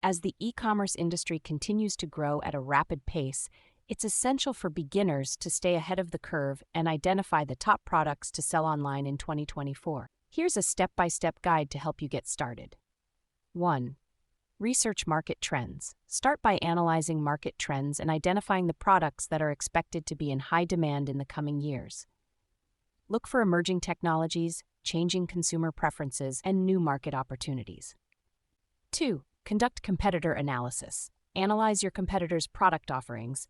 As the e-commerce industry continues to grow at a rapid pace, it's essential for beginners to stay ahead of the curve and identify the top products to sell online in 2024. Here's a step-by-step guide to help you get started. 1. Research market trends. Start by analyzing market trends and identifying the products that are expected to be in high demand in the coming years. Look for emerging technologies, changing consumer preferences, and new market opportunities. 2. Conduct competitor analysis. Analyze your competitors' product offerings,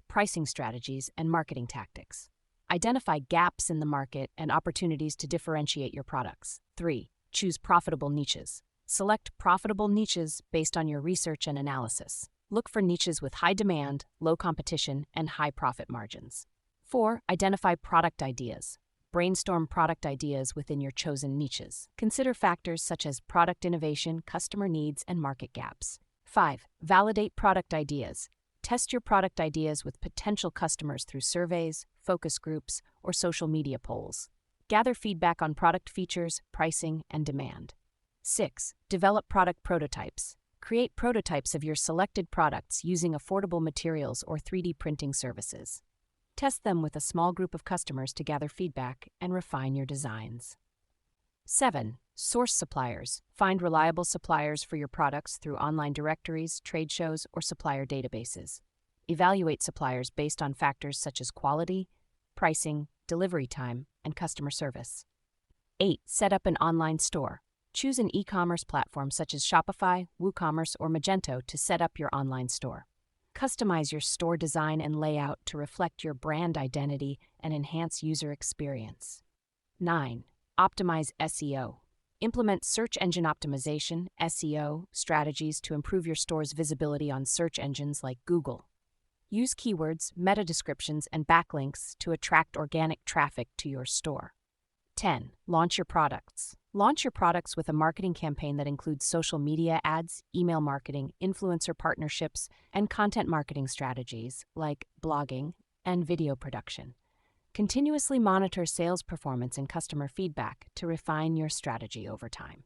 pricing strategies, and marketing tactics. Identify gaps in the market and opportunities to differentiate your products. 3. Choose profitable niches. Select profitable niches based on your research and analysis. Look for niches with high demand, low competition, and high profit margins. 4. Identify product ideas. Brainstorm product ideas within your chosen niches. Consider factors such as product innovation, customer needs, and market gaps. 5. Validate product ideas. Test your product ideas with potential customers through surveys, focus groups, or social media polls. Gather feedback on product features, pricing, and demand. 6. Develop product prototypes. Create prototypes of your selected products using affordable materials or 3D printing services. Test them with a small group of customers to gather feedback and refine your designs. 7. Source suppliers. Find reliable suppliers for your products through online directories, trade shows, or supplier databases. Evaluate suppliers based on factors such as quality, pricing, delivery time, and customer service. 8. Set up an online store. Choose an e-commerce platform such as Shopify, WooCommerce, or Magento to set up your online store. Customize your store design and layout to reflect your brand identity and enhance user experience. 9. Optimize SEO. Implement search engine optimization, SEO, strategies to improve your store's visibility on search engines like Google. Use keywords, meta descriptions, and backlinks to attract organic traffic to your store. 10. Launch your products. Launch your products with a marketing campaign that includes social media ads, email marketing, influencer partnerships, and content marketing strategies like blogging and video production. Continuously monitor sales performance and customer feedback to refine your strategy over time.